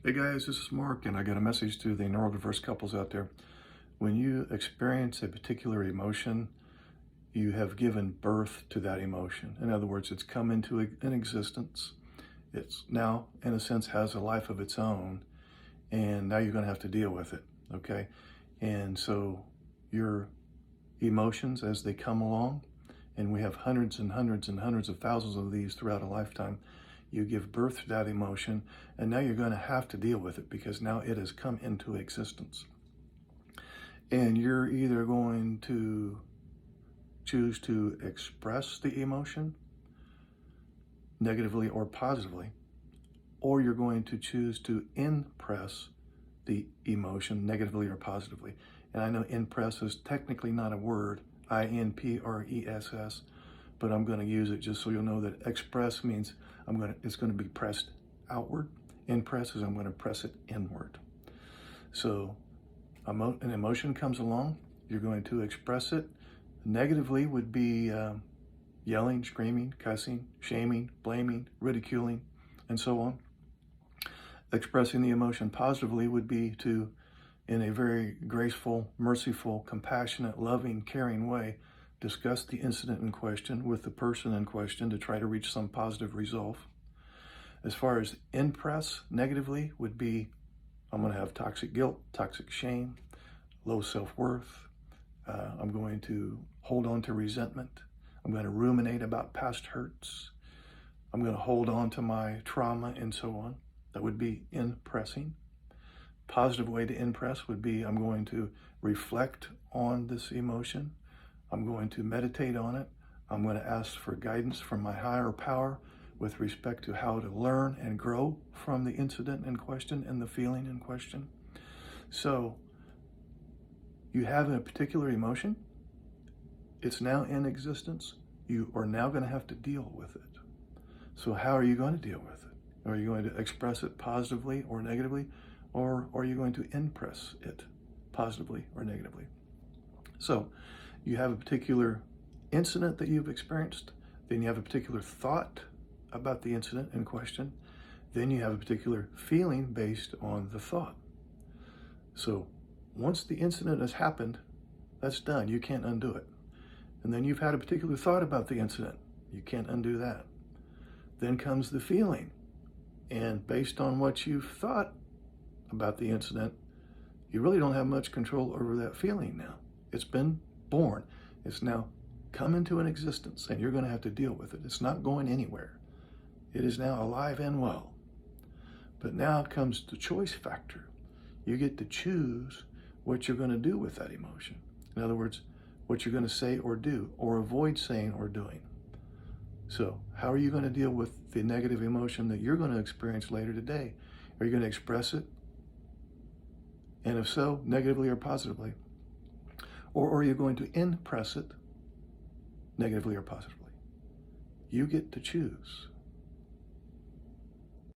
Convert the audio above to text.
Hey guys, this is Mark, and I got a message to the neurodiverse couples out there. When you experience a particular emotion, you have given birth to that emotion. In other words, it's come into an existence. It's now, in a sense, has a life of its own, and now you're going to have to deal with it, okay? And so your emotions, as they come along, and we have hundreds and hundreds and hundreds of thousands of these throughout a lifetime, you give birth to that emotion, and now you're going to have to deal with it because now it has come into existence. And you're either going to choose to express the emotion negatively or positively, or you're going to choose to impress the emotion negatively or positively. And I know impress is technically not a word, INPRESS, but I'm going to use it just so you'll know that express means it's going to be pressed outward. Impress is I'm going to press it inward. So an emotion comes along, you're going to express it. Negatively would be yelling, screaming, cussing, shaming, blaming, ridiculing, and so on. Expressing the emotion positively would be to, in a very graceful, merciful, compassionate, loving, caring way, discuss the incident in question with the person in question to try to reach some positive resolve. As far as impress negatively would be, I'm going to have toxic guilt, toxic shame, low self-worth. I'm going to hold on to resentment. I'm going to ruminate about past hurts. I'm going to hold on to my trauma and so on. That would be impressing. Positive way to impress would be I'm going to reflect on this emotion. I'm going to meditate on it. I'm going to ask for guidance from my higher power with respect to how to learn and grow from the incident in question and the feeling in question. So you have a particular emotion. It's now in existence. You are now going to have to deal with it. So how are you going to deal with it? Are you going to express it positively or negatively? Or are you going to impress it positively or negatively? So you have a particular incident that you've experienced, then you have a particular thought about the incident in question, then you have a particular feeling based on the thought. So once the incident has happened, that's done. You can't undo it. And then you've had a particular thought about the incident. You can't undo that. Then comes the feeling. And based on what you've thought about the incident, you really don't have much control over that feeling now. It's been born. It's now come into an existence, and you're going to have to deal with it. It's not going anywhere. It is now alive and well. But now comes the choice factor. You get to choose what you're going to do with that emotion. In other words, what you're going to say or do, or avoid saying or doing. So how are you going to deal with the negative emotion that you're going to experience later today? Are you going to express it? And if so, negatively or positively? Or are you going to impress it negatively or positively? You get to choose.